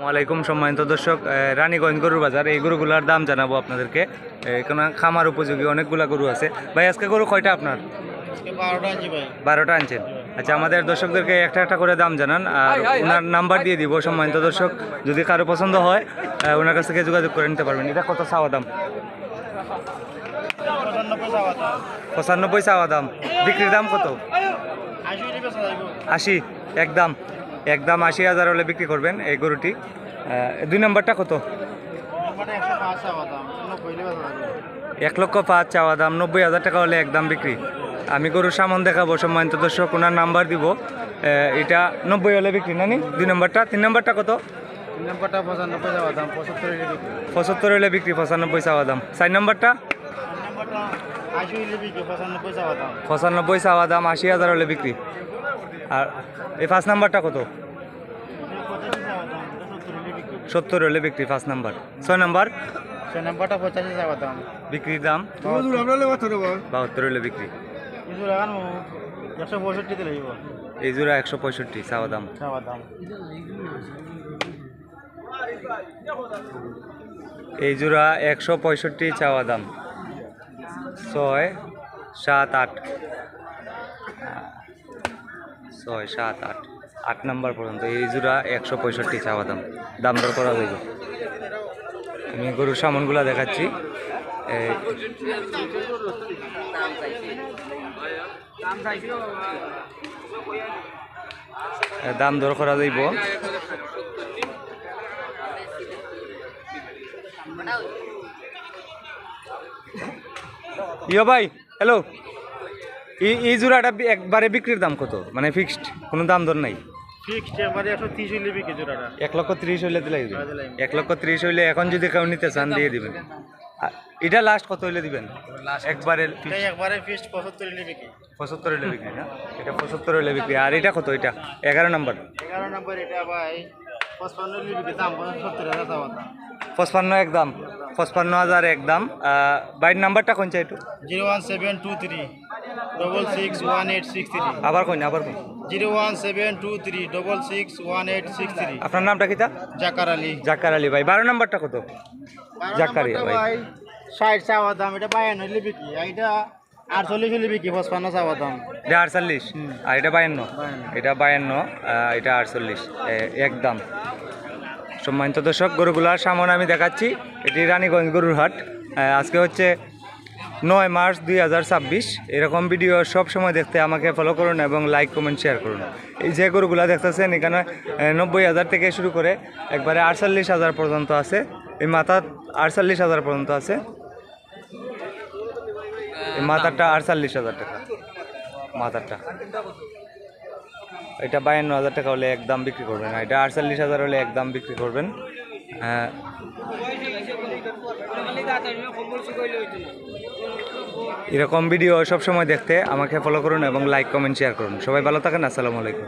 আসসালামাইকুম সম্মানিত দর্শক, রানীগঞ্জ গরুর বাজার। এই গরুগুলার দাম জানাবো আপনাদেরকে। এখানে খামার উপযোগী অনেকগুলা গরু আছে। ভাই আজকে গরু কয়টা আপনার? 12টা আনছেন। আচ্ছা, আমাদের দর্শকদেরকে একটা একটা করে দাম জানান আর ওনার নাম্বার দিয়ে দিব। সম্মানিত দর্শক, যদি কারো পছন্দ হয় ওনার কাছ থেকে যোগাযোগ করে নিতে পারবেন। এটা কত চাওয়া দাম? 95 চাওয়া দাম। বিক্রির দাম কত? 80। একদম 80,000 হলে বিক্রি করবেন এই গরুটি। 2 নম্বরটা কত? 1,05,000 চাওয়া দাম। 90,000 টাকা হলে একদম বিক্রি। আমি গরুর সামন দেখাবো সম্মানিত দর্শক, ওনার নাম্বার দিব। এটা 90 হলে বিক্রি না নি? 2 নম্বরটা। 3 নম্বরটা কত? 3 নম্বরটা 95 চাওয়া দাম, 75 হলে বিক্রি। 75 হলে বিক্রি, 95 চাওয়া দাম। 4 নম্বরটা 80 হলে বিক্রি, 95 চাওয়া দাম। 95 চাওয়া দাম, 80,000 হলে বিক্রি। আর এই 5 নাম্বারটা কত? 70 হলে বিক্রি, 5 নাম্বার। 6 নাম্বার? 6 নম্বরটা 85 চাওয়া দাম, বিক্রির দাম 72 হলে বিক্রি। 165 দিলে হইব। এই জোড়া 165 চাওয়া দাম। এই জোড়া 165 চাওয়া দাম। 6, 7, 8 6, 7, 8 8 নাম্বার পর্যন্ত এই জোড়া 165 চাওয়া দাম। দাম দর করা হইব। আমি গরুর সামানগুলা দেখাচ্ছি। দাম দর করা যাইব। ইয়ো ভাই, হ্যালো। এই জোড়াটা একবারে বিক্রির দাম কত? মানে ফিক্সড, কোনো দাম দর নাই? ফিক্সড এবারে 130 হলে বিক্রি জোড়াটা। 1,30,000 হইলে দিলাই দিবেন। 1,30,000 হইলে এখন যদি কেউ নিতে চান দিয়ে দিবেন। এটা লাস্ট কত হইলে দিবেন? একবারে একবারে ফিক্সড 75 হলে বিক্রি। 75 হইলে বিক্রি না? এটা 75 হইলে বিক্রি। আর এটা কত? এটা 11 নাম্বার। 11 নম্বর এটা ভাই 55 হলে বিক্রি, দাম 70,000 চাওয়া দাম। 55 একদম। 55,000 একদম। 22 নাম্বারটা কোন চাই একটু? 01723 661863। আবার কই না, আবার কই। 01723 661863। আপনার নামটা কিটা? জাকার আলী। জাকার আলী ভাই। 12 নাম্বারটা কত? জাকারি ভাই। 60 চাওয়া দাম, এটা 52 হলে বিক্রি। এটা 48 হলে বিক্রি, 55 চাওয়া দাম। এটা 48 আর এটা 52। এটা 52, এটা 48 একদম। সম্মানিত দর্শক, গরুগুলার সামনে আমি দেখাচ্ছি। এটি রানীগঞ্জ গরুর হাট। আজকে হচ্ছে 9 মার্চ 2026। এরকম ভিডিও সব সময় দেখতে আমাকে ফলো করুন এবং লাইক কমেন্ট শেয়ার করুন। এই যে গরুগুলা দেখতেছেন এখানে 90,000 থেকে শুরু করে একবারে 48,000 পর্যন্ত আছে। এই মাথা 48,000 পর্যন্ত আছে। এই মাথাটা 48,000 টাকা মাথাটা। এটা 52,000 টাকা হলে একদম বিক্রি করবেন। এটা 48,000 হলে একদম বিক্রি করবেন। এরকম ভিডিও সবসময় দেখতে আমাকে ফলো করুন এবং লাইক কমেন্ট শেয়ার করুন। সবাই ভালো থাকেন। আসসালামু আলাইকুম।